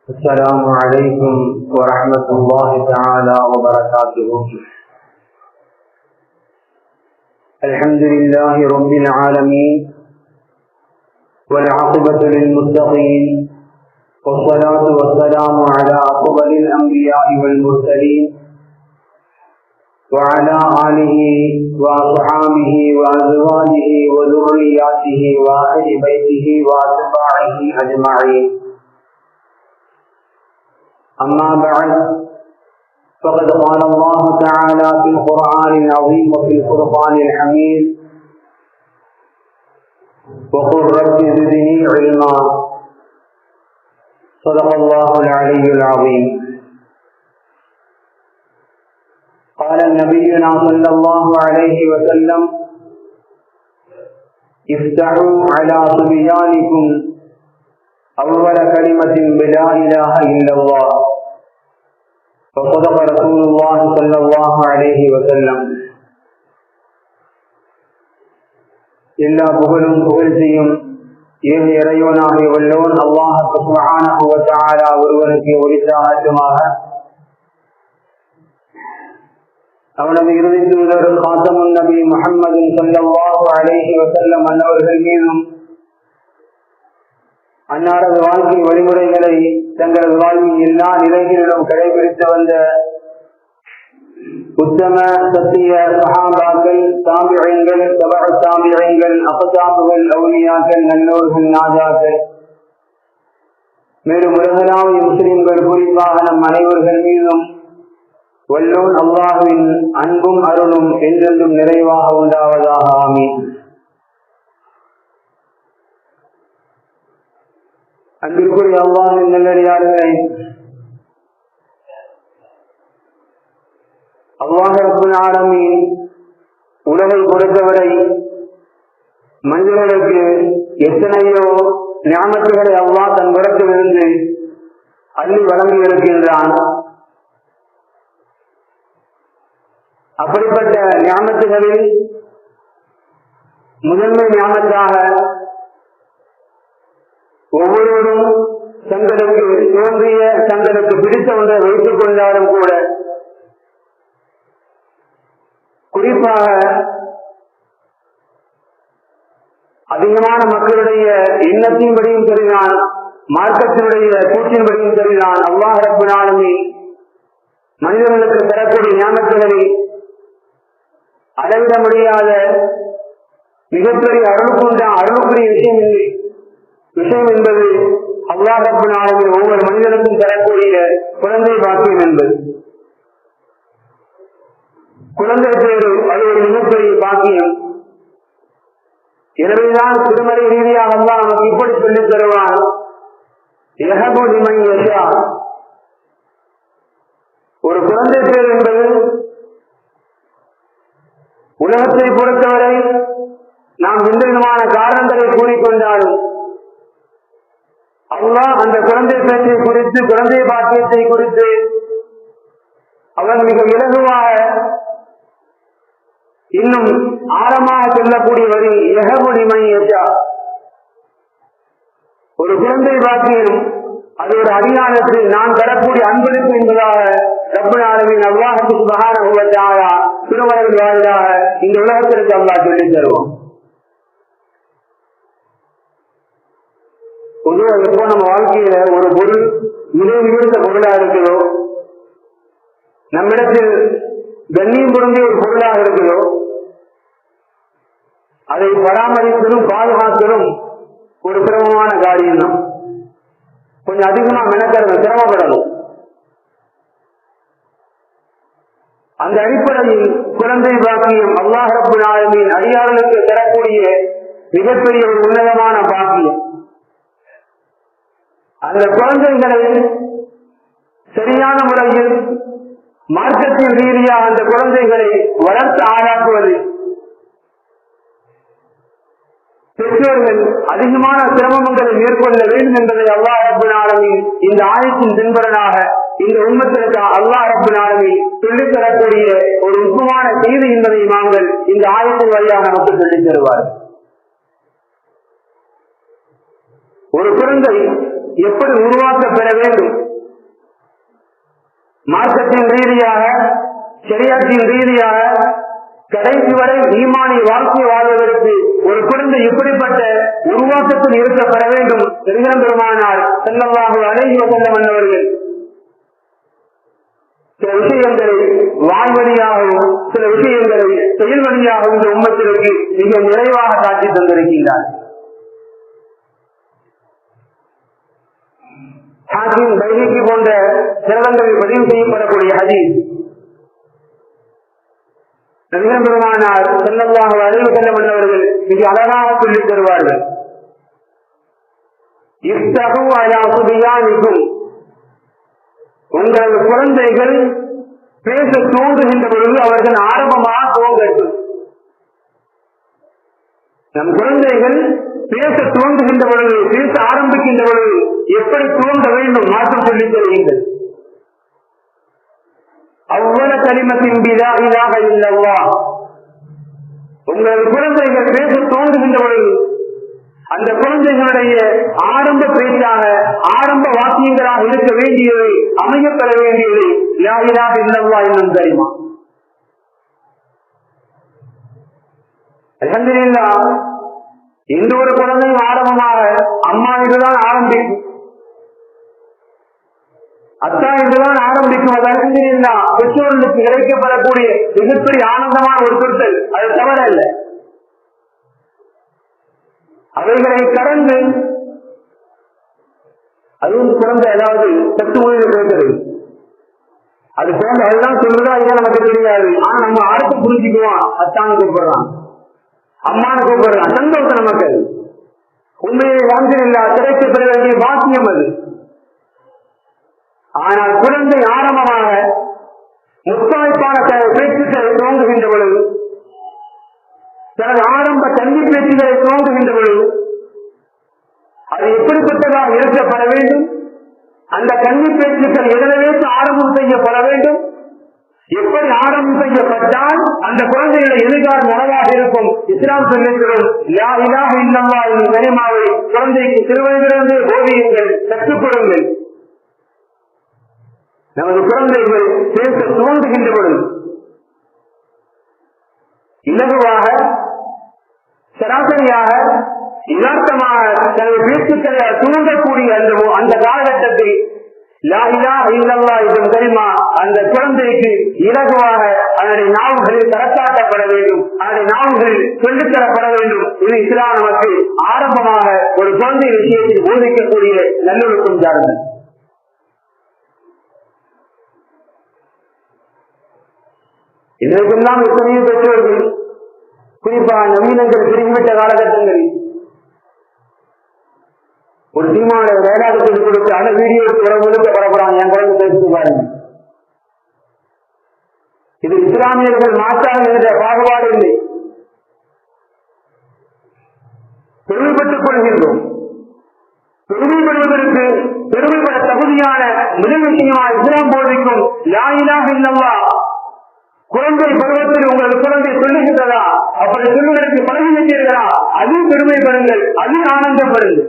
السلام عليكم ورحمة الله تعالى وبركاته. الحمد لله رب العالمين والعاقبة للمتقين والصلاة والسلام على أفضل الأنبياء والمرسلين وعلى آله وأصحابه وأزواجه وذرياته وأهل بيته وأتباعه أجمعين. أما بعد، فقد قال الله تعالى في القرآن العظيم وفي الفرقان الحميد: وقل رب زدني علما. صدق الله العلي العظيم. قال نبينا صلى الله عليه وسلم: افتحوا على صبيانكم أول كلمة بلا إله إلا الله. فصدق رسول الله صلى الله عليه وسلم. எல்லா புகழும் புகழ்ச்சியும் ஏக இறைவனாகிய வல்லவன் அல்லாஹ் சுப்ஹானஹு வ தஆலா ஒருவனுக்கு உரித்தாகட்டுமாக. அவனது இறுதி தூதர் காத்தமுன் நபி முஹம்மது ஸல்லல்லாஹு அலைஹி வஸல்லம் அன்னவர்கள் மீதும் அன்னாரது வாழ்க்கை வழிமுறைகளை தங்களது வாழ்வின் எல்லா நிலைகளிலும் கடைபிடித்து வந்த உத்தம சத்திய சஹாபாக்கள், தாபிஈன்கள், தபஅ தாபிஈன்கள், அக்தாபுகள், அவுலியாக்கள், நல்லோர்கள், நாதாக்கள், மேலும் உலகளாவிய முஸ்லிம்கள் குறிப்பாக நம் அனைவர்கள் மீதும் வல்லோன் அல்லாஹ்வின் அன்பும் அருளும் என்றென்றும் நிறைவாக உண்டாவதாக. ஆமீன். அன்பிற்குரிய அல்லாஹ்வின் நல்லடியார்களே, அல்லாஹ் ரப்பல் ஆலமீன் உலகை பொறுத்தவரை மனிதர்களுக்கு எத்தனையோ நிஅமத்துகளை அல்லாஹ் தன் புறத்திலிருந்து அள்ளி வழங்கி இருக்கின்றான். அப்படிப்பட்ட நிஅமத்துகளில் முதன்மை நிஅமத்தாக ஒவ்வொருவரும் தங்களுக்கு தோன்றிய தங்களுக்கு பிடித்த ஒன்றை வைத்துக் கொண்டாலும் கூட, குறிப்பாக அதிகமான மக்களுடைய எண்ணத்தின்படியும் சரிதான், மார்க்கத்தினுடைய கூற்றின்படியும் சரிதான், அல்லாஹ் ரப்பல் ஆலமீன் மனிதர்களுக்கு தரக்கூடிய நியாமத்துகளை அளவிட முடியாத மிகப்பெரிய அருளுக்குரிய விஷயம் என்பது அல்லாஹ் ரப்பல் ஆலமீன் ஒவ்வொரு மனிதனுக்கும் தரக்கூடிய குழந்தை பாக்கியம் என்பது. குழந்தை பேரு அது ஒரு மிகப்பெரிய பாக்கியம். எனவேதான் திருமறை ரீதியாக அல்லாஹ் நமக்கு இப்படி சொல்லித் தருவான்: யஹபு லிமன் யஷா. ஒரு குழந்தை பேர் என்பது உலகத்தை பொறுத்தவரை நாம் எந்த விதமான காரணங்களை கூறிக்கொண்டாலும் அல்லாஹ் அந்த குழந்தை பேச்சை குறித்து, குழந்தை பாக்கியத்தை குறித்து அவன் மிக இலகுவாக இன்னும் ஆழமாக சொல்லக்கூடிய வரி யஹபு லிமன் யஷா. ஒரு குழந்தை பாக்கியம் அது ஒரு அடியானத்தில் நான் தரக்கூடிய அன்பளிப்பு என்பதாக ரப்பல் ஆலமீன் அல்லாஹ் சுப்ஹானஹு வ தஆலா திருமறையின் வாயிலாக இந்த உலகத்திற்கு அல்லாஹ் சொல்லித் தருவான். பொதுவாக எப்போ நம்ம வாழ்க்கையில ஒரு பொருள் மிக உயர்ந்த பொருளாக இருக்கிறதோ, நம்மிடத்தில் கண்ணியம் பொருந்திய ஒரு பொருளாக இருக்கிறதோ, அதை பராமரிப்பதும் பாதுகாப்பதும் ஒரு சிரமமான காரியம் தான். கொஞ்சம் அதிகமா மெனக்கிறது, சிரமப்படணும். அந்த அடிப்படையில் குழந்தை பாக்கியம் அல்லாஹ் ரப்பல் ஆலமீன் அடியார்களுக்கு தரக்கூடிய மிகப்பெரிய ஒரு உன்னதமான பாக்கியம். அந்த குழந்தைகளை சரியான முறையில் மார்க்கத்தின் ரீதியாக அந்த குழந்தைகளை வளர்த்து ஆளாக்குவது பெற்றோர்கள் அதிகமான சிரமங்களை மேற்கொள்ள வேண்டும் என்பதை அல்லாஹ் ரப்பல் ஆலமீன் இந்த ஆயத்தின் பின்பலனாக இந்த உம்மத்திற்கு அல்லாஹ் ரப்பல் ஆலமீன் சொல்லித் தரக்கூடிய ஒரு முக்கியமான செய்தி என்பதை நாங்கள் இந்த ஆயத்தின் வழியாக நமக்கு சொல்லித் தருவார். ஒரு குழந்தை எப்படி உருவாக்க பெற வேண்டும், மார்க்கத்தின் ரீதியாக ஷரியத்தின் ரீதியாக கடைசி வரை ஈமானிய வாழ்க்கை வாழ்வதற்கு ஒரு குழந்தை எப்படிப்பட்ட உருவாக்கத்தில் இருக்க பெற வேண்டும் பெருமானார் ஸல்லல்லாஹு அலைஹி வஸல்லம் அவர்கள் சில விஷயங்களை வாய் வழியாகவும் சில விஷயங்களை செயல் வழியாகவும் இந்த உம்மத்திற்கு மிக நிறைவாக காட்டி தந்திருக்கின்றார். ஹாக்கிம் பைஹகி போன்ற சிறந்தங்களில் பதிவு செய்யப்படக்கூடிய ஹதீஸ், நபிகள் பெருமானார் ஸல்லல்லாஹு அலைஹி வஸல்லம் அவர்கள் மிக அழகாக சொல்லித் தருவார்கள். இஃப்தஹு அலா சுபியானிக்கும், உங்கள் குழந்தைகள் பேச தோன்றுகின்ற பொழுது அவர்கள் ஆரம்பமாக துவங்கட்டும். நம் குழந்தைகள் பேச தோன்றுகின்ற பொழுது, பேச ஆரம்பிக்கின்ற பொழுது எப்படி துவங்க வேண்டும் மாற்றம் சொல்லித் தருவீர்கள். அவ்வள கலிமத்தின் பிலா இலாஹ இல்லல்லாஹ், உங்கள் குழந்தைகள் பேச தோன்றுகின்ற பொழுது அந்த குழந்தைகளுடைய ஆரம்ப பேச்சாக ஆரம்ப வாக்கியங்களாக இருக்க வேண்டியது, அமையப்பெற வேண்டியது லா இலாஹ இல்லல்லாஹ் என்னும் கலிமா. அல்ஹம்துலில்லாஹ், எந்த ஒரு குழந்தையும் ஆரம்பமாக அம்மா என்றுதான் ஆரம்பிக்கும், அத்தா என்றுதான் ஆரம்பிக்கும். அது அல்ஹம்துலில்லாஹ் பெற்றோர்களுக்கு கிடைக்கப்படக்கூடிய மிகப்பெரிய ஆனந்தமான ஒரு சொற்கள், அது தவறல்ல. அவைகளை கடந்து அதுவும் குழந்தை ஏதாவது சத்து மொழியில் பேசுறது, அது போன்ற அதுதான் சொல்றதா இதான் நமக்கு தெரியாது. ஆனா நம்ம அடுத்து புரிஞ்சுக்குவோம், அத்தான்னு கூப்பிடுறான், அம்மானு கூப்பிடுறான், சந்தோஷம் நமக்கு. உண்மையை வாழ்க்கையில்லா கிடைக்க பெற வேண்டிய பாக்கியம் அது. ஆனால் குழந்தை ஆரம்பமாக முத்தாய்ப்பான பேச்சுக்களை துவங்குகின்ற பொழுது, தனது ஆரம்ப கல்வி பேச்சுகளை துவங்குகின்ற பொழுது அது எப்படிப்பட்டதாக இருக்கப்பட வேண்டும், அந்த கல்வி பேச்சுக்கள் எதனை ஆரம்பம் செய்யப்பட வேண்டும், எப்படி ஆரம்பம் செய்யப்பட்டால் அந்த குழந்தைகளை எதிர்காலம் நனவாக இருக்கும். இஸ்லாம் சொல்லுகிறோம், லா இலாஹ இல்லல்லாஹ் என்னும் கலிமாவை குழந்தைக்கு சிறுவயதிலிருந்து போதியுங்கள், கற்றுக் கொடுங்கள். நமது குழந்தைகள் பேச தோன்றுகின்ற பொழுது இலகுவாக சராசரியாக யதார்த்தமாக தனது பேச்சுக்களை தூண்டக்கூடிய அந்த காலகட்டத்தில் லா இலாஹ இல்லல்லாஹ் என்னும் கலிமா அந்த குழந்தைக்கு இலகுவாக அதனுடைய நாவுகளில் தரத்தாட்டப்பட வேண்டும், அதனுடைய நாவுகளில் சொல்லித்தரப்பட வேண்டும். இது இஸ்லாம் நமக்கு ஆரம்பமாக ஒரு குழந்தை விஷயத்தில் போதிக்கக்கூடிய நல்லொழுக்கம் சார்ந்தது. இதற்கெல்லாம் எத்தனையோ பெற்றோர்கள், குறிப்பாக நவீனங்கள் பிரிந்துவிட்ட காலகட்டங்களில் ஒரு சீமான வேளாண் சொல்லி கொடுத்து அந்த வீடியோ உறவுகளுக்கு பரப்புறாங்க, என் குழந்தை பேசி பாருங்க. இது இஸ்லாமியர்கள் மாற்றாக என்ற பாகுபாடு இல்லை. பெருமைப்பட்டுக் கொள்கின்றோம். பெருமைப்படுவதற்கு பெருமைப்பட தகுதியான முதல் விஷயமாக இஸ்லாம் போதிக்கும் லா இலாஹ இல்லல்லாஹ். குழந்தை பருவத்தில் உங்கள் குழந்தை சொல்லுகின்றதா, அப்படி சொல்லுவதற்கு பழகி வைத்தீர்களா, அதுவும் பெருமைப்படுங்கள், அதுவும் ஆனந்தப்படுங்கள்.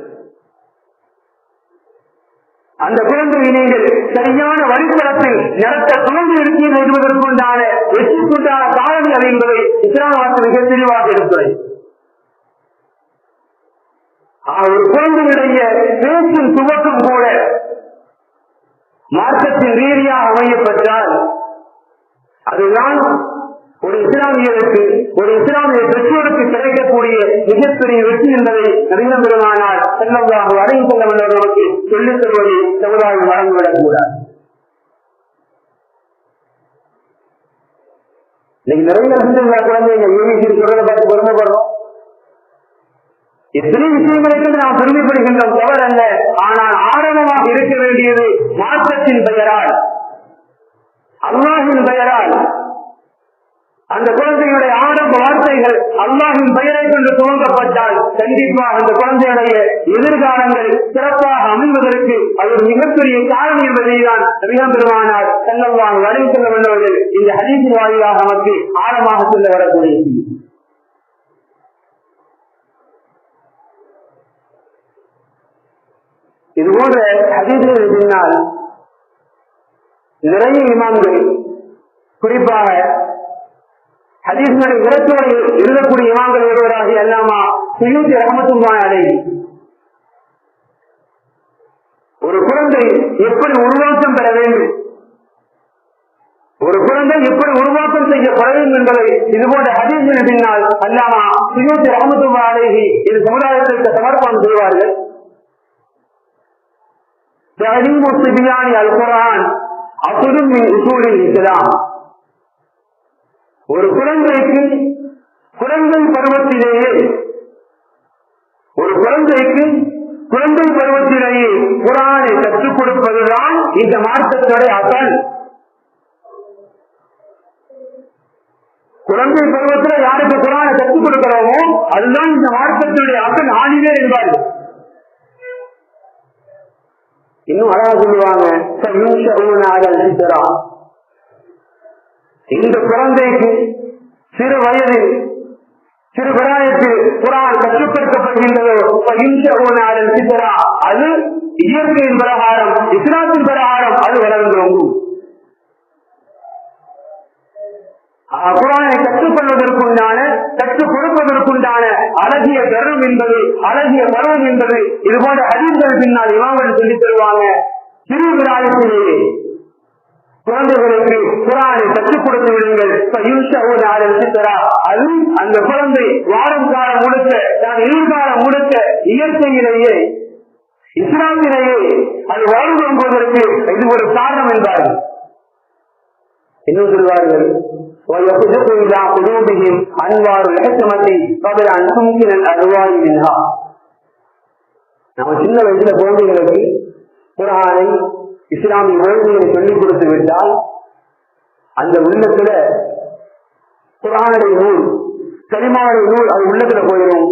அந்த குழந்தையை நீங்கள் சரியான வழித்தளத்தில் நடத்த குழந்தை இருக்கையில் எழுதுவதற்குண்டான வெற்றிக்குண்டான காரணம் அது என்பதை இஸ்லாம் மிக தெளிவாக இருக்கிறது. ஒரு குழந்தையுடைய பேச்சும் துவக்கம் கூட மார்க்கத்தின் ரீதியாக அமையப்பட்டால் அதுதான் ஒரு இஸ்லாமியருக்கு, ஒரு இஸ்லாமிய பெற்றோருக்கு கிடைக்கக்கூடிய மிகப்பெரிய வெற்றி என்பதை நபிகள் பெருமானார் ஸல்லல்லாஹு அலைஹி வஸல்லம் நமக்கு சொல்லித் தருவதை சமுதாயம் மறந்துவிடக் கூடாது. இன்னைக்கு நிறைய குழந்தைங்க யூனிவர்சிட்டி சொல்றதை பார்த்து பெருமைப்படுறோம். எத்தனை விஷயங்களுக்கு நாம் பெருமைப்படுகின்றோம், தவறு அல்ல. ஆனால் ஆரம்பமாக இருக்க வேண்டியது மார்க்கத்தின் பெயரால், அல்லாஹ்வின் பெயரால். அந்த குழந்தைகளுடைய ஆரம்ப வார்த்தைகள் அல்லாஹ்வின் பெயரை கொண்டு துவங்கப்பட்டால் கண்டிப்பாக அந்த குழந்தையுடைய எதிர்காலங்கள் சிறப்பாக அமைவதற்கு அது ஒரு மிகப்பெரிய காரணம் என்பதைதான் நபிகள் பெருமானார் ஸல்லல்லாஹு அலைஹி வஸல்லம் இந்த ஹதீஸின் வாயிலாக நமக்கு ஆழமாக சொல்ல வரக்கூடிய செய்தி. இது போன்ற ஹதீஸ்களின் பின்னால் நிறைய இமாம்கள், குறிப்பாக ஹதீஸ்களை விரட்டுவதை எழுதக்கூடிய இமாம்கள் ஒருவராக அல்லாமா சுயூத்தி ரஹ்மத்துல்லாஹி அலைஹி ஒரு குழந்தை எப்படி உருவாக்கம் பெற வேண்டும், ஒரு குழந்தை எப்படி உருவாக்கம் செய்யப்பட வேண்டும் என்பதை இதுபோன்ற ஹதீஸ்களின் பின்னால் அல்லாமா சுயூத்தி ரஹ்மத்துல்லாஹி அலைஹி இது சமுதாயத்திற்கு சமர்ப்பணம் செய்வார்கள். تعليم الصبيان القرآن أصل من أصول الإسلام. ஒரு குழந்தைக்கு குழந்தை பருவத்திலேயே குர்ஆனை கற்றுக் கொடுப்பதுதான் இந்த மார்க்கத்துடைய அசல். குழந்தை பருவத்தில் யாருக்கு குர்ஆனை கற்றுக் கொடுக்கிறோமோ அதுதான் இந்த மார்க்கத்துடைய அசல் ஆணிவே என்பார்கள். இன்னும் அழகா சொல்லுவாங்க, இந்த குழந்தைக்கு சிறு வயதில் சிறு பிராயத்தில் குர்ஆன் கற்றுக்கொடுக்கப்படுகின்றதோ அது இயற்கையின் பிரகாரம், இஸ்லாத்தின் பிரகாரம் அது வளர்ந்தோங்கும். குர்ஆனை கற்றுக்கொள்வதற்குண்டான கற்றுக் கொடுப்பதற்குண்டான அழகிய தருணம் என்பது, அழகிய பருவம் என்பது இது போன்ற ஹதீஸ்கள் பின்னால் இமாம்கள் சொல்லித் தருவாங்க. சிறு பிராயத்திலேயே குழந்தைகளுக்கு குர்ஆனை கற்றுக் கொடுத்து விடுங்கள். அது அந்த குழந்தை வாரம் காலம் முழுக்க, எதிர்காலம் முழுக்க இயற்கையிலேயே இஸ்லாமிலேயே அது வாழ்ந்து வருவதற்கு இது ஒரு காரணம் என்பார்கள். இன்னும் சொல்வார்கள், நம்ம சின்ன வயசுல குழந்தைகளுக்கு குர்ஆனை இஸ்லாமிய மொழிகளை சொல்லிக் கொடுத்து விட்டால் அந்த உள்ளத்துல குர்ஆனுடைய நூல், கலிமாவுடைய நூல் அது உள்ளத்துல போயிடும்.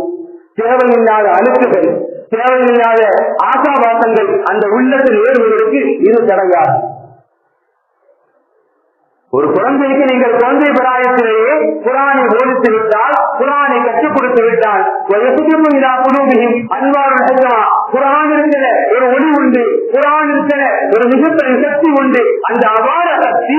தேவையில்லாத அழுக்குகள், தேவையில்லாத ஆசாபாசங்கள் அந்த உள்ளத்தில் ஏறுவதற்கு இது தடையாது. ஒரு குழந்தைக்கு நீங்கள் குழந்தை பிராயத்திலேயே குர்ஆனை போதித்து விட்டால், குர்ஆனை கற்றுக் கொடுத்து விட்டால், குர்ஆன் இருக்கிற ஒரு ஒளி உண்டு, குர்ஆன் இருக்கிற ஒரு மிகப்பெரிய சக்தி உண்டு. அந்த அபார சக்தி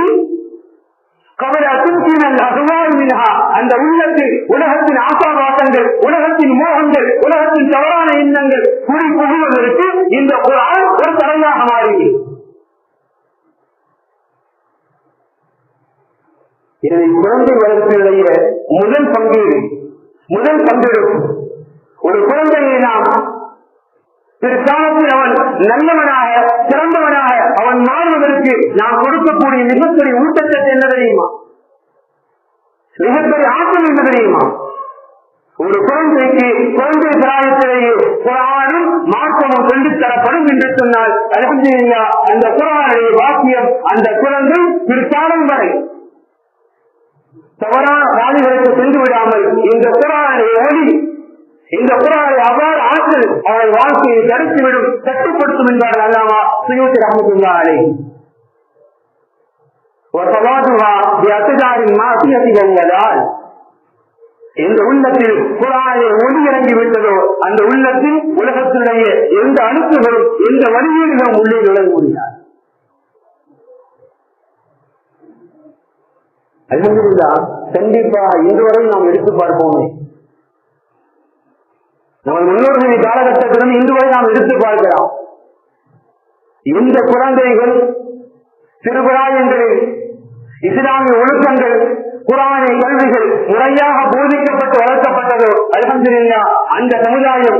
அந்த உள்ளத்தில் உலகத்தின் ஆசாபாசங்கள், உலகத்தின் மோகங்கள், உலகத்தின் தவறான எண்ணங்கள் குடி புகுவதற்கு இந்த குர்ஆன் ஒரு தடையாக மாறுகிறது. எனவே குழந்தை வளர்ப்பினுடைய முதல் பங்கெடுப்பு ஒரு குழந்தையை நாம் பிற்காலத்தில் அவன் நல்லவனாக சிறந்தவனாக அவன் மாறுவதற்கு நாம் கொடுக்கக்கூடிய மிகப்பெரிய ஊட்டச்சத்து என்ன தெரியுமா? மிகப்பெரிய ஆற்றல் என்ன தெரியுமா? ஒரு குழந்தைக்கு குழந்தை பிராயத்திலேயே குர்ஆனும் மார்க்கமும் சொல்லித் தரப்படும் என்று சொன்னால் அல்ஹம்துலில்லாஹ் அந்த குர்ஆனுடைய வாக்கியம் அந்த குழந்தை பிற்காலம் வரை தவறான வாதிகளுக்கு சென்று விடாமல் இந்த குர்ஆனுடைய ஒளி, இந்த குர்ஆனை அவ்வாறு ஆற்றல் அவரை வாழ்க்கையை தடுத்துவிடும், கட்டுப்படுத்தும் என்பார்கள் அல்லாமா சுயூத்தி ரஹ்மத்துல்லாஹி அலைஹி. எந்த உள்ளத்தில் குர்ஆனை ஒளி இறங்கி விட்டதோ அந்த உள்ளத்தில் உலகத்தினுடைய எந்த அழுக்குகளும் எந்த வழிகளும் உள்ளே நுழைய முடியாது. அல்ஹம்துலில்லாஹ் கண்டிப்பாக இதுவரை நாம் எடுத்து பார்ப்போமே, நம்ம முன்னோர்களின் காலகட்டத்திலும் இன்று வரை நாம் எடுத்து பார்க்கிறோம். இந்த குழந்தைகள் சிறுபிராயங்களில் இஸ்லாமிய ஒழுக்கங்கள், குர்ஆனை கல்விகள் முறையாக போதிக்கப்பட்டு வளர்க்கப்பட்டதோ அல்ஹம்துலில்லாஹ் அந்த சமுதாயம்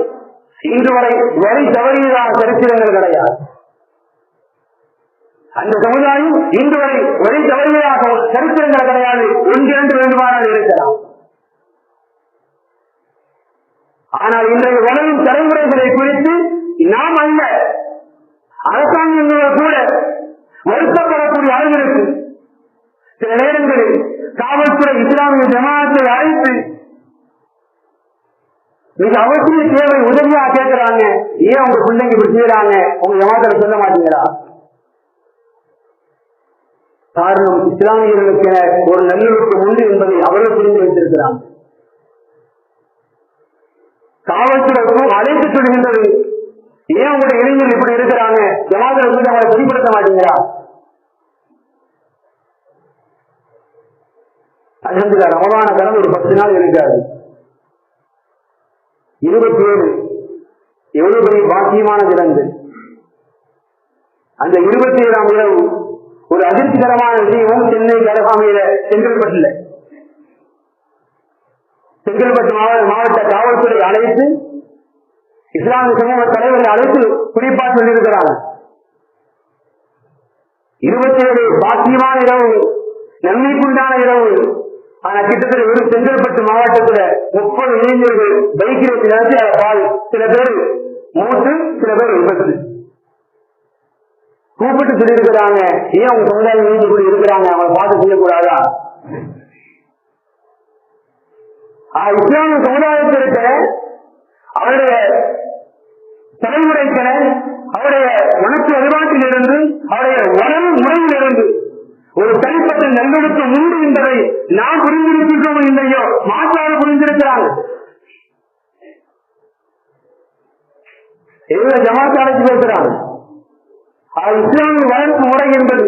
இன்று வரை வரி தவறியதாக சரித்திரங்கள் கிடையாது. அந்த சமுதாயம் இன்று வரை வரி தவறியதாக சரித்திரங்கள் கிடையாது. ஒன்றிரண்டு வேண்டுமானால் இருக்கலாம். ஆனால் இன்றைய வளரும் தலைமுறைகளை குறித்து நாம் அல்ல, அரசாங்கங்கள் கூட வருத்தப்படக்கூடிய அளவிற்கு சில நேரங்களில் காவல்துறை இஸ்லாமிய ஜமாத்தை அழைத்து மிக அவசிய தேவை உதவியா கேட்கிறாங்க. ஏன் உங்க பிள்ளைங்க இப்படி செய்யறாங்க, உங்க ஜமாத்துல சொல்ல மாட்டீங்களா? காரணம் இஸ்லாமியர்களுக்கு ஒரு நல்லொழுக்கம் உண்டு என்பதை அவர்கள் புரிந்து வைத்திருக்கிறாங்க. காவல்துறைக்கும் அழைத்து சொல்கின்றது, ஏன் உங்களுடைய இளைஞர்கள் இப்படி இருக்கிறாங்க? ஜமாத்துல இருந்து அவங்களை வெளிப்படுத்த மாட்டீங்களா? அல்ஹம்துலில்லாஹ் ரமலான கடந்து ஒரு 10 நாள் இருக்காது. 27 எவ்வளவு பெரிய பாக்கியமான தினங்கள். அந்த 27ஆம் இரவு ஒரு அதிர்ச்சிகரமான விஷயமும் சென்னை கரகாமையில செங்கல்பட்டு மாவட்ட காவல்துறை அழைத்து இஸ்லாமிய சமூக தலைவர்கள் அழைத்து குறிப்பா சொல்லியிருக்கிறாங்க. 27 பாக்கியமான இரவு, நன்மைக்குண்டான இரவு. ஆனா கிட்டத்தட்ட வெறும் செங்கல்பட்டு மாவட்டத்துல 30 இளைஞர்கள் பைக்கில் சில பேர் மூட்டு, சில பேர் விபத்து. கூப்பிட்டு சொல்லியிருக்கிறாங்க, ஏன் அவங்க சமுதாயம் கூட இருக்கிறாங்க, அவங்களை பார்த்து செய்யக்கூடாதா? இஸ்லாமிய சமுதாயத்திற்கு அவருடைய தலைமுறைகளை அவருடைய வணக்கு வழிபாட்டிலிருந்து அவருடைய உணவு முறையிலிருந்து ஒரு தனிப்பட்ட நல்லொழுக்கம் உண்டு என்பதை நாம் புரிந்திருக்கின்றோம் இல்லையோ மாற்றாக புரிந்திருக்கிறாங்க. ஜமாத்தாலைக்கு பேசுறாங்க. இஸ்லாமிய வளர்ப்பு முறை என்பது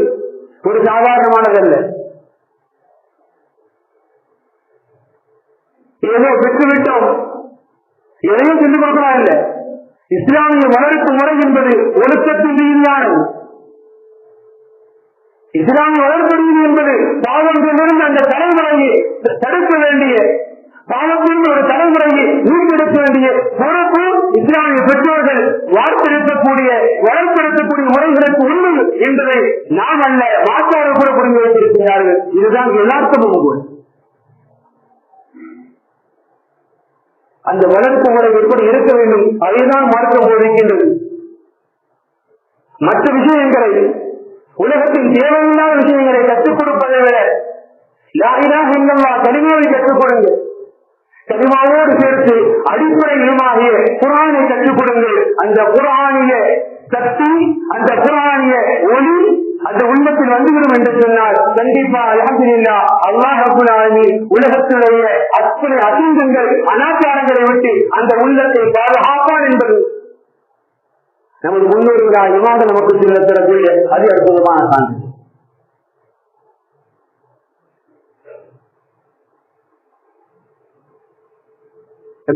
ஒரு சாதாரணமானதல்ல. ஏதோ பெற்றுவிட்டோம், எதையும் சொல்லிக் கொடுக்கலாம் இல்லை. இஸ்லாமிய வளர்ப்பு முறை என்பது ஒழுக்கத்தின் ரீதியானது. இஸ்லாமிய வளர்ப்பு ரீதி என்பது பாவத்திலிருந்து அந்த தலைமுறையை தடுக்க வேண்டிய, பாவத்திலிருந்து ஒரு தலைமுறையை மீட்டெடுக்க வேண்டிய பொறுப்பு இஸ்லாமிய பெற்றோர்கள் வளர்த்தெடுக்கக்கூடிய முறைகளுக்கு உண்மை என்பதை நாம் அல்ல மாற்றாக கூட புரிந்து வைத்திருக்கிறார்கள். இதுதான் எல்லாருக்கும் கூட. அந்த வளர்ப்பு முறை எப்படி இருக்க வேண்டும் அதைதான் மாற்றம் போதிக்கின்றது. மற்ற விஷயங்களை, உலகத்தின் தேவையில்லாத விஷயங்களை கற்றுக் கொடுப்பதை விட லா இலாஹ இல்லல்லாஹ் கலிமாவை கற்றுக் கொடுங்கள். கலிமாவோடு சேர்த்து அடிப்படை இனமாகிய குர்ஆனை கற்றுக் கொடுங்கள். அந்த குர்ஆனிய சக்தி, அந்த குர்ஆனிய ஒளி அந்த உள்ளத்தில் வந்துவிடும் என்று சொன்னால் கண்டிப்பா அல்ஹம்துலில்லாஹ் அல்லாஹ் ரப்பல் ஆலமீன் உலகத்தினுடைய அத்தனை அசிங்கங்கள் அனாச்சாரங்களை விட்டு அந்த உள்ளத்தை பாதுகாப்பான் என்பது நமது முன்னோர்களால் இமாத நமக்கு சொல்ல தரக்கூடிய அதி அற்புதமான சான்று.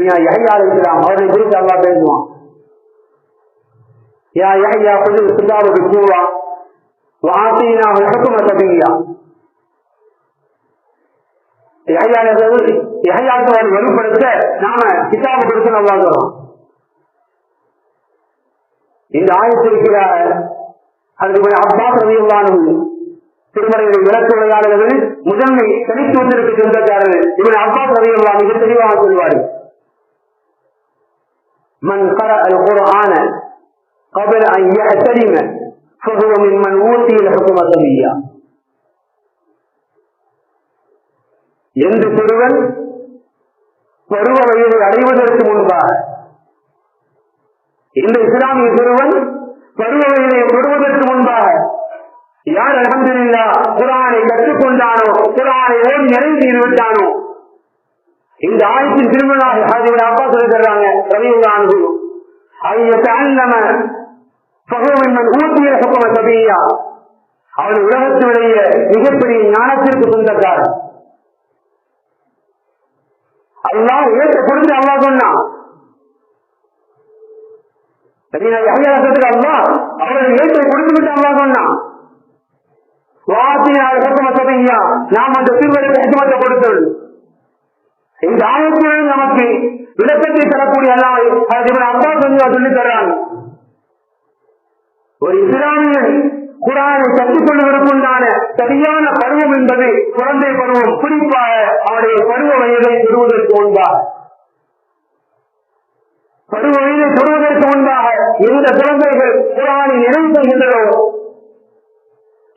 யஹ்யா அலைஹிஸ்ஸலாம் அவரை குறித்து அல்லாஹ் பேசுவான். யா யஹ்யா குல் கிதாப பிக்குவா வஆதீனாஹு ஹுக்ம சபிய்யா. யஹ்யாவை வலுப்படுத்த நாம கிதாப கொடுத்து அல்லாஹ் சொல்றான். இந்த ஆயத்திற்கிற அதுக்கு அப்பாஸ் ரலியல்லாஹு அன்ஹு திருமறையை விளக்குவதாளர்கள் முதன்மை தனித்துவத்திற்கு சொந்தக்காரர்கள் இவன் அப்பாஸ் ரலியல்லாஹு மிக தெளிவாக சொல்வார்கள். من قرأ القرآن قبل أن يحترم فهو ممن أوتي الحكم صبيا. எந்த சிறுவன் பருவ வயதை அடைவதற்கு முன்பாக, இந்த இஸ்லாமிய சிறுவன் பருவ வயதை பெறுவதற்கு முன்பாக யார் அல்ஹம்துலில்லாஹ் குர்ஆனை கற்றுக்கொண்டானோ, குர்ஆனை ஓதி நிறைந்து இருவிட்டானோ, இந்த ஆயத்தின் திருமணாக அப்பா சொல்லி தர்றாங்க ரலியல்லாஹு அன்ஹு ஐயத்தஅல்லம ஃபஹுவ மிம்மன் ஊதிய ஹுக்ம சபிய்யா. அவன் உலகத்தினுடைய மிகப்பெரிய ஞானத்திற்கு சொந்தக்காரன். அல்லாஹ் ஏற்ற கொடுத்து அல்லாஹ் சொன்னான். அல்லாஹ் அவர்கள் ஏற்றை கொடுத்து விட்டு அல்லாஹ் சொன்னான். நாம் அந்த சிறுவருக்கு ஹிக்மத்தை கொடுத்தது. இந்த ஆயத்தில் நமக்கு விளக்கத்தை தரக்கூடிய அப்பா சொல்லி தர்றாங்க. ஒரு இஸ்லாமியன் குர்ஆனை கற்றுக் கொள்வதற்குண்டான சரியான பருவம் என்பது குழந்தை பருவம். குறிப்பாக அவருடைய பருவ வயதை பெறுவதற்கு முன்பாக, பருவ வயதை பெறுவதற்கு முன்பாக எந்த குழந்தைகள் குர்ஆனை நிறைவு செய்கின்றனோ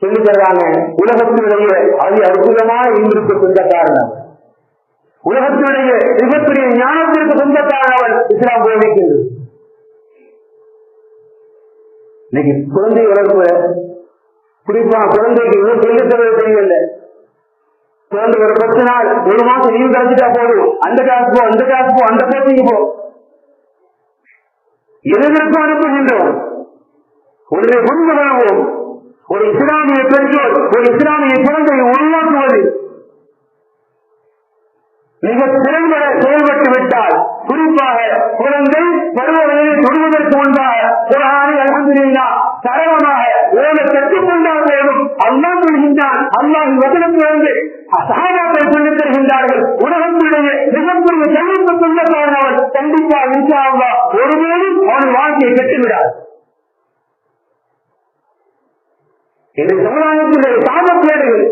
சொல்லி தர்றாங்க. உலகத்தினுடைய அதி அற்புதமான இன்றுக்கு சொந்தக்காரன், உலகத்தினுடைய மிகப்பெரிய ஞானத்திற்கு சொந்தக்காரன் இஸ்லாம் போதிக்கின்றது. இன்னைக்கு குழந்தை வளர்ப்பு குறிப்பா குழந்தைக்கு இன்னும் சொல்லித் தர தெரியல. குழந்தை ஒரு 10 நாள் 1 மாசம் லீவ் கிடைச்சிட்டா போதும், அந்த கிளாஸ் போ, அந்த கிளாஸ் போ, அந்த கோச்சிங் போ. எதற்கு அனுப்புகின்றோம்? ஒன்றை கொண்டு வருவோம். ஒரு இஸ்லாமிய பெற்றோர் ஒரு இஸ்லாமிய குழந்தையை உருவாக்குவது மிக திறம்பட செயல்பட்டு விட்டால், குறிப்பாக குழந்தை பருவ வயதை தொடுவதற்கு முன்பாக குர்ஆனை அல்ஹம்துலில்லாஹ் சரளமாக ஓத கற்றுக்கொண்டால் போதும். அல்லாஹ் சொல்கின்றான், அல்லாஹ் வசனத்திலிருந்து சஹாபாக்கள் சொல்லித் தருகின்றார்கள், உலகத்திலேயே மிகப்பெரிய செல்வத்தை சொல்லக்காரன் கண்டிப்பா இன்ஷா அல்லாஹ் ஒருபோதும் அவன் வாழ்க்கையை கட்டுவிடார். இந்த சமுதாயத்திலே சாபக்கேடுகள்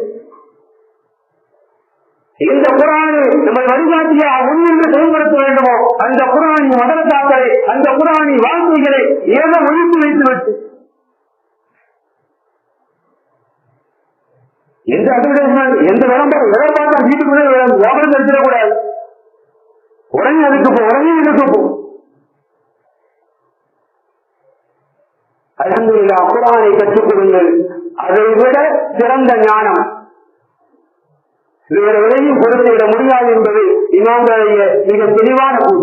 இந்த குர்ஆனை நம்ம வழிகாட்டியா முன்னின்று செயல்படுத்த வேண்டுமோ அந்த குர்ஆனின் மதரசாக்களை, அந்த குர்ஆனின் வாழ்க்கைகளை ஏதோ ஒழித்து வைத்துவிட்டு எந்த அட்வர்டைஸ்மெண்ட் எந்த விளம்பரம் எதை பார்த்தா வீட்டுக்குள்ளே வியாபாரம் எடுத்துடக்கூடாது. உடனே இதுக்கு போ. அல்ஹம்துலில்லாஹ் குர்ஆனை கற்றுக் கொடுங்கள். அதை விட சிறந்த ஞானம் வேறு எதையும் கொடுத்துவிட முடியாது என்பது இமாம்களுடைய மிக தெளிவான கூறு.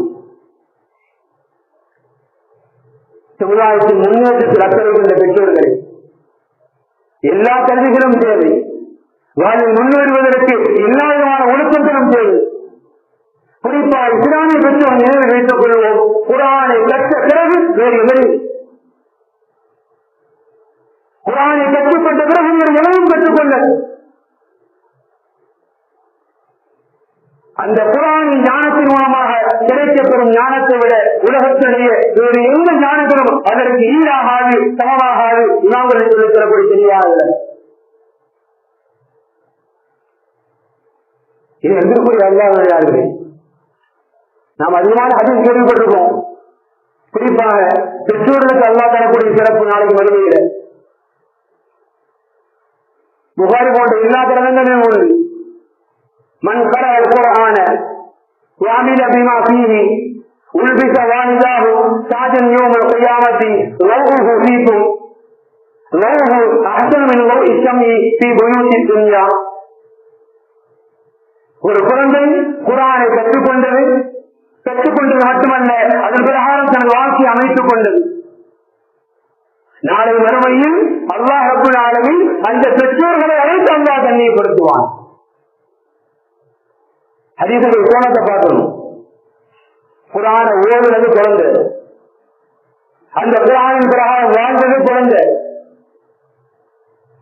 சமுதாயத்தின் முன்னேற்றத்தில் அக்கறை கொண்ட பெற்றோர்களை எல்லா கல்விகளும் தேவை. வாழ்வில் முன்னேறுவதற்கு எல்லா விதமான ஒழுக்கங்களும் தேவை. குறிப்பாக இஸ்லாமிய பெற்றோர் நினைவில் வைத்துக் கொள்வோம், குர்ஆனை கற்ற பிறகு வேறு எதையும் குர்ஆனை கற்றுக்கொண்ட பிறகு எதையும் கற்றுக்கொள்ள அந்த குர்ஆனின் ஞானத்தின் மூலமாக கிடைக்கப்பெறும் ஞானத்தை விட உலகத்திலேயே வேறு எந்த ஞானங்களும் அதற்கு ஈடாகாது, சமமாகாது. இமாம்களை சொல்லித் தரக்கூடிய தெளிவாக இது எதிர்ப்புரிய அல்லாஹ்விடையார்களே, நாம் அதிகமான ஹதீஸ் கேள்விப்பட்டிருக்கோம். குறிப்பாக பெற்றோர்களுக்கு அல்லாஹ் தரக்கூடிய சிறப்பு நாளைக்கு வருவதில்லை. புகாரி போன்ற எல்லா கிரகங்களும் உள்ளது. من قرأ القرآن وعمل بما فيه ألبس والداه تاجا يوم القيامة ضوءه فيكم ضوءه أحسن من ضوء الشمس في بيوت الدنيا. ஒரு குழந்தை குர்ஆனை கற்றுக்கொண்டது மட்டுமல்ல, அதன் பிரகாரம் தனது வாழ்க்கையை அமைத்துக் கொண்டது. நாளை மறுமையில் அல்லாஹ் ரப்பல் ஆலமீன் அந்த பெற்றோர்களை அழைத்து அல்லாஹ் கண்ணியப்படுத்துவான். ஹதீஸுடைய கோணத்தை பார்க்கணும். குர்ஆனை ஓதுனது குழந்தை, அந்த குர்ஆனின் பிரகாரம் வாழ்ந்தது குழந்தை.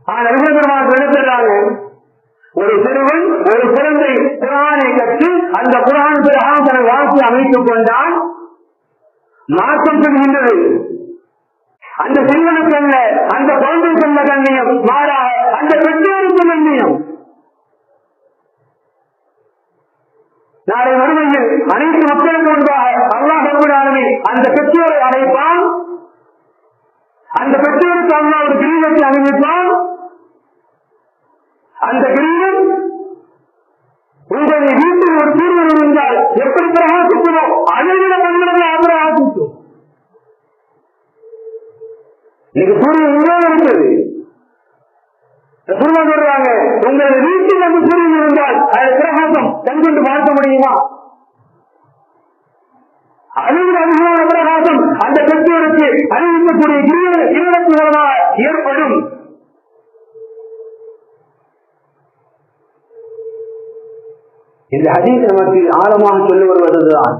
நினைக்கிறாங்க ஒரு சிறுவன் ஒரு குழந்தை குர்ஆனை கற்று அந்த குர்ஆன் பிரகாரம் தனது வாழ்க்கையை அமைத்துக் கொண்டால் மாற்றம் பெறுகின்றது. அந்த சிறுவனுக்கு அல்ல, அந்த குழந்தைக்கு அல்ல கண்ணியம், மாறாக அந்த பெற்றோருக்கு கண்ணியம். நாளை மறுமையில் அனைத்து மக்களுக்கு முன்பாக அல்லாஹ் ரப்பல் ஆலமீன் அந்த பெற்றோரை அழைப்பான். அந்த பெற்றோருக்கு அல்லாஹ் ஒரு கிரீடத்தை அணிவிப்பான். அந்த கிரீடம் உங்களுடைய வீட்டில் ஒரு சூரியன் இருந்தால் எப்படி பிரகாசிக்குமோ அதைவிட மனிதர்கள் பிரகாசிக்கும். இன்னைக்கு சூரியன் எங்கோ இருக்குது. சொல்றாங்க, உங்களது வீட்டில் அந்த சூரியன் இருந்தால் அது பிரகாசம் கண்கொண்டு பார்க்க முடியுமா? அதில் அதிகமான பிரகாசம் அந்த பெற்றோருக்கு அறிவிக்கக்கூடிய கிரீடத்தின் மூலமாக ஏற்படும். இந்த ஹதீஸ் நமக்கு ஆழமாக சொல்லி வருவதுதான்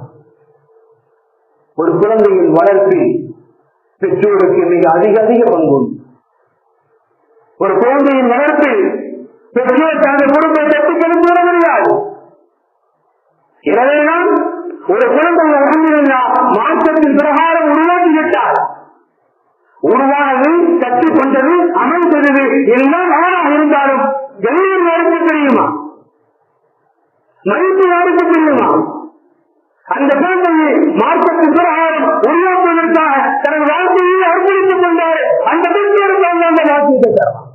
ஒரு குழந்தையின் வளர்ப்பில் பெற்றோருக்கு மிக அதிக பங்கு. ஒரு குழந்தையின் வளர்ப்பில் பெற்றோர் தனது குடும்பத்தை தட்டி கெடுத்துவிட முடியாது. எனவேதான் ஒரு குழந்தை மாற்றத்தின் பிரகாரம் உருவாக்கிவிட்டார். உருவானது, கற்றுக்கொண்டது, அமைந்தது எல்லாம் ஆணாக இருந்தாலும் வெளியில் நடக்க தெரியுமா? மதிப்பு யாருக்கு தெரியுமா? அந்த குழந்தையை மார்க்கத்தின் பிரகாரம் உருவாக்குவதற்காக தனது வாழ்க்கையை அர்ப்பணித்துக் கொண்டார். அந்த பெற்றோருக்கு அந்த வாழ்க்கையை தரலாம்.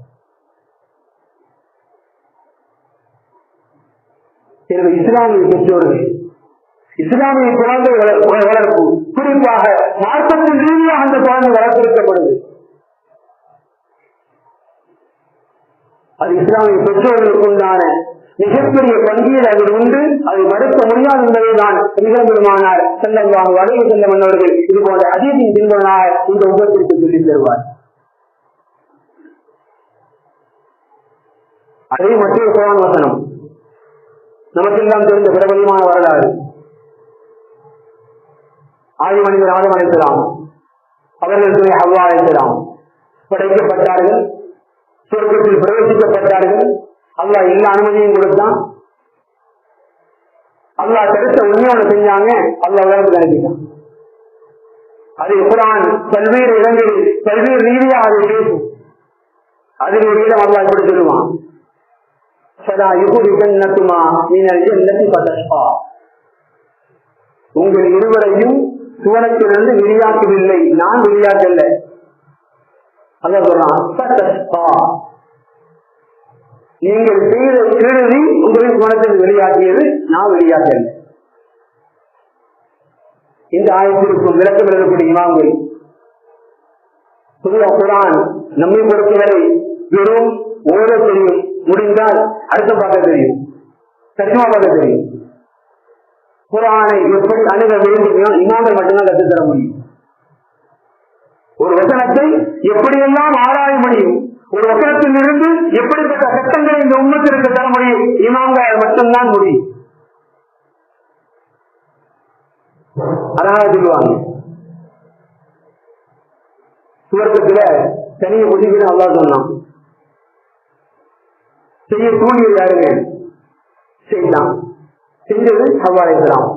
இஸ்லாமிய பெற்றோர்கள், இஸ்லாமிய குழந்தை வளர்ப்பு, குறிப்பாக மார்க்கத்தின் ரீதியாக அந்த குழந்தை வளர்த்திருக்கப்படுது. அது இஸ்லாமிய பெற்றோர்களுக்கு உண்டான மிகப்பெரிய பங்கீடு அதில் உண்டு, அதை மறுக்க முடியாது என்பதைதான் பெருமானார் ஸல்லல்லாஹு அலைஹி வஸல்லம் அவர்கள் இது போன்ற ஹதீஸின் பின்புலனாக இந்த உபத்திற்கு சொல்லித் தருவார். அதே மற்றொரு குர்ஆன் வசனம் நமக்கெல்லாம் தெரிந்த பிரபலமான வரலாறு. ஆதி மனிதர் ஆதம் அலைஹிஸ்ஸலாம் அவர்களுக்கு ஹவ்வா அலைஹிஸ்ஸலாம் படைக்கப்பட்டார்கள், சொர்க்கத்தில் பிரவேசிக்கப்பட்டார்கள். அல்லாஹ் எல்லா அனுமதியும் கொடுத்தான். அல்லாஹ் தடுத்த உண்மையோட செஞ்சாங்க, அல்லாஹ் உலகத்துக்கு அனுப்பிட்டான். அது குர்ஆன் பல்வேறு இடங்களில் பல்வேறு ரீதியாக அதை பேசும். அதில் ஒரு இடம் அல்லாஹ் இப்படி சொல்லுவான், சதா யுஹ்ரிஜன்னத்துமா மினல் ஜன்னதி ஃபதஷ்கா, உங்கள் இருவரையும் சுவனத்திலிருந்து வெளியாக்கவில்லை, நான் வெளியாக்கல்ல. அல்லாஹ் சொல்றான் ஃபதஷ்கா, நீங்கள் செய்த கேள்வி உங்களின் சுவனத்தில் வெளியாக்கியது, நான் வெளியாக்கல்ல. இந்த ஆயத்திற்கும் விளக்கம் எழுதக்கூடிய இமாம்கள் பொதுவாக குர்ஆன் நம்மை பொறுத்தவரை வெறும் ஓத தெரியும், முடிந்தால் அடுத்த பார்க்க தெரியும், தர்ஜுமா பார்க்க தெரியும். குர்ஆனை எப்படி அணுக வேண்டும் இமாம்கள் மட்டும்தான் கற்றுத்தர முடியும். ஒரு வசனத்தை எப்படியெல்லாம் ஆராய முடியும், ஒரு வசனத்தில் இருந்து எப்படிப்பட்ட சட்டங்களை இந்த உம்மத்திற்கு தர முடியும், இமாம்கள் மட்டும்தான் முடியும். அதனால சொல்லுவாங்க, சுவர்க்கத்துல தனிய முடிவுன்னு அல்லாஹ் சொன்னான். செய்ய கூலியை யாருங்க செய்யலாம், செஞ்சது ஹவ்வா அலைஹிஸ்ஸலாம்.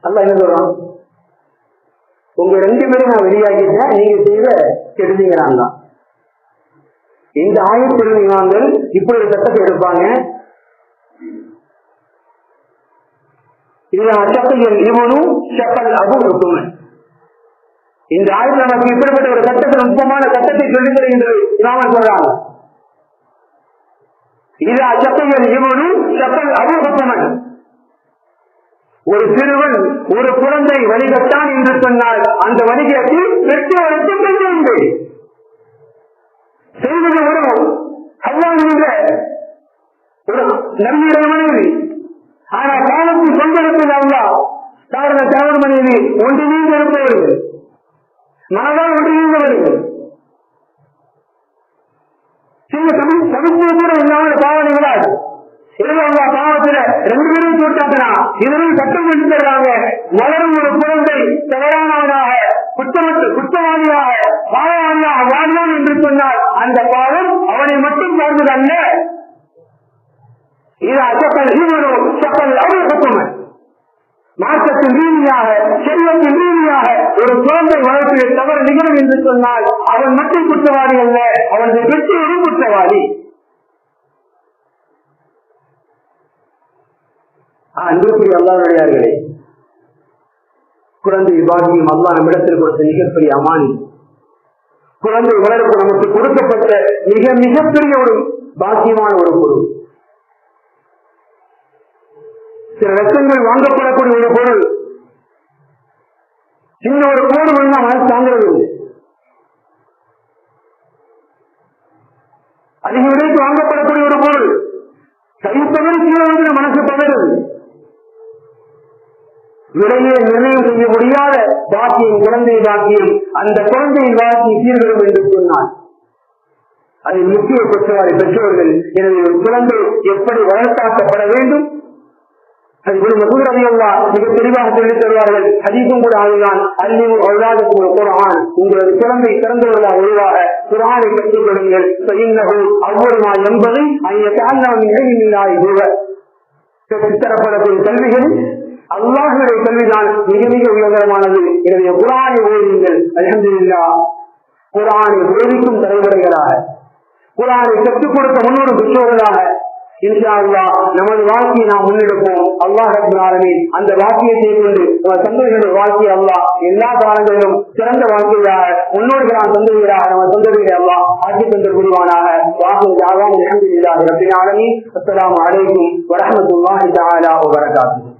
அல்லாஹ் என்ன சொல்றான், உங்க ரெண்டு பேரும் நான் வெளியாகிட்டேன், நீங்க செய்த கெடுதீங்கிறான். இந்த ஆயத்தின் இமாம்கள் இப்படி ஒரு சட்டத்தை எடுப்பாங்க. இதுல அச்சத்தையில் இவனும் சப்பல் அபு இருக்குமே. இந்த ஆயத்தில் நமக்கு இப்படிப்பட்ட ஒரு சட்டத்தை நுட்பமான சட்டத்தை சொல்லித் தருகின்றது இமாம்கள் சொல்றாங்க. இது அச்சத்தையில் இவனும் சப்பல் அபு இருக்குமே. ஒரு சிறுவன் ஒரு குழந்தை வழிகட்டான் என்று சொன்னால் அந்த வழிகேட்டு பெற்றோருக்கு பெற்று செய்வது ஒரு அல்லாஹ்வுடைய ஒரு நம்பியுடைய மனைவி. ஆனா காலத்தில் கொண்டிருப்பது அல்லாஹ். காரணம் கணவன் மனைவி ஒன்றிணைந்து இருப்பவர்கள், மனதால் ஒன்றிணைந்தவர்கள். சில சமஸ்தை கூட இல்லாமல் பாவனைகளால் பாவத்துல ரெண்டு பேரும் போட்டாங்கன்னா இதனையும் சட்டம் எடுத்துறாங்க. வளரும் ஒரு குழந்தை தவறானவனாக குற்றவாளியாக பாவவாளியாக வாழ்ந்தான் என்று சொன்னால் அந்த பாவம் அவனை மட்டும் சார்ந்தது அல்ல. இது அச்சப்பல் ஈவனும் சப்பல் அவர்களுக்கும் மாற்றத்தின் ரீதியாக செல்வத்தின் ரீதியாக ஒரு குழந்தை வளர்ப்பில் தவறு நிகழும் என்று சொன்னால் அவன் மட்டும் குற்றவாளி அல்ல, அவனது பெற்றோரும் குற்றவாளி. அன்புக்குரிய அல்லாஹ்வுடையார்களே, குழந்தை பாக்கியம் அல்லாஹ் நம்மிடத்தில் கொடுத்த மிகப்பெரிய அமானி. குழந்தை வளர்ப்பு நமக்கு கொடுக்கப்பட்ட மிகப்பெரிய ஒரு பாக்கியமான ஒரு பொருள். சில லட்சங்கள் வாங்கப்படக்கூடிய ஒரு பொருள், சின்ன ஒரு கோடு வேணா மனசு தாங்கிறது. அதிக விலைக்கு வாங்கப்படக்கூடிய ஒரு பொருள் கைப்பகல் கீழே வந்து மனசு பகருது. விலையை நிர்ணயம் செய்ய முடியாத பாக்கியம் குழந்தை பாக்கியம். அந்த குழந்தையின் வாழ்க்கை சீர்கடும் என்று சொன்னால் அதில் முக்கிய குற்றவாளி பெற்றோர்கள். எனவே ஒரு குழந்தை எப்படி வளர்த்தாக்கப்பட வேண்டும் அது மிக தெளிவாக சொல்லித் தருவார்கள். ஹதீஸும் கூட அதுதான். அல்லிவு அவுலாதுக்கும் ஒரு குர்ஆன், உங்களது குழந்தை சிறந்தவர்களாக ஒழுவாக குர்ஆனை கற்றுக் கொடுங்கள். அவ்வொருமா என்பதை தரப்படக்கூடிய கல்விகளில் அல்லாஹ்வுடைய கல்விதான் மிக உயர்தரமானது. எனவே குர்ஆனை ஓதுங்கள். அல்ஹம்துலில்லாஹ், குர்ஆனை போதிக்கும் தலைமுறைகளாக, குர்ஆனை கற்றுக் கொடுத்த முன்னோரு பெற்றோர்களாக இன்ஷா அல்லாஹ் நமது வாழ்க்கையை நாம் முன்னெடுப்போம். அல்லாஹ் ரப்பல் ஆலமீன் அந்த வாக்கியத்தை கொண்டு நம்ம சந்ததிகளுடைய வாழ்க்கையை அல்லாஹ் எல்லா காலங்களிலும் சிறந்த வாழ்க்கையாக முன்னோர்களான சந்ததிகளாக நம்ம சந்ததிகளை அல்லாஹ் ஆட்சி தந்து புரிவானாக. வாக்கிய தாவான் அல்ஹம்துலில்லாஹி ரப்பில் ஆலமீன். அஸ்ஸலாமு அலைக்கும் வரஹ்மத்துல்லாஹி தஆலா வ பரகாத்துஹு.